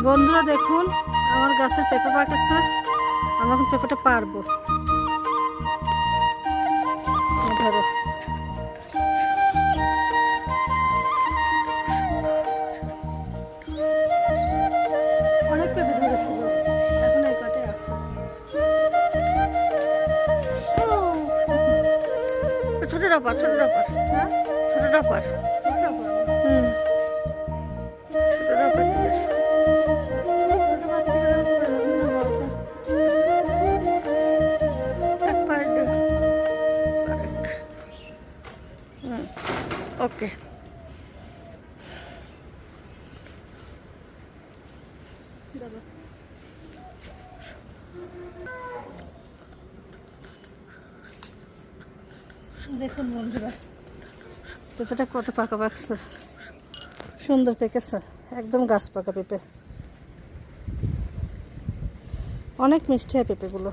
বন্ধুরা দেখুন আমার গাছের পেঁপে পাকেছে। আমি এখন পেঁপেটা পারবো। ধরো অনেক পেঁপে ধরেছিল, এখন এই কটাই আছে। ছোট ডাপার, ছোট ডাপার, হ্যাঁ ছোট ডাপার, ছোট ডাপার। ছোট ডাপার দিয়েছে। ওকে দেখুন বন্ধুরা পেঁপেটা কত পাকা পাকছে, সুন্দর পেকেছে, একদম গাছ পাকা পেঁপে, অনেক মিষ্টি হয় পেঁপেগুলো।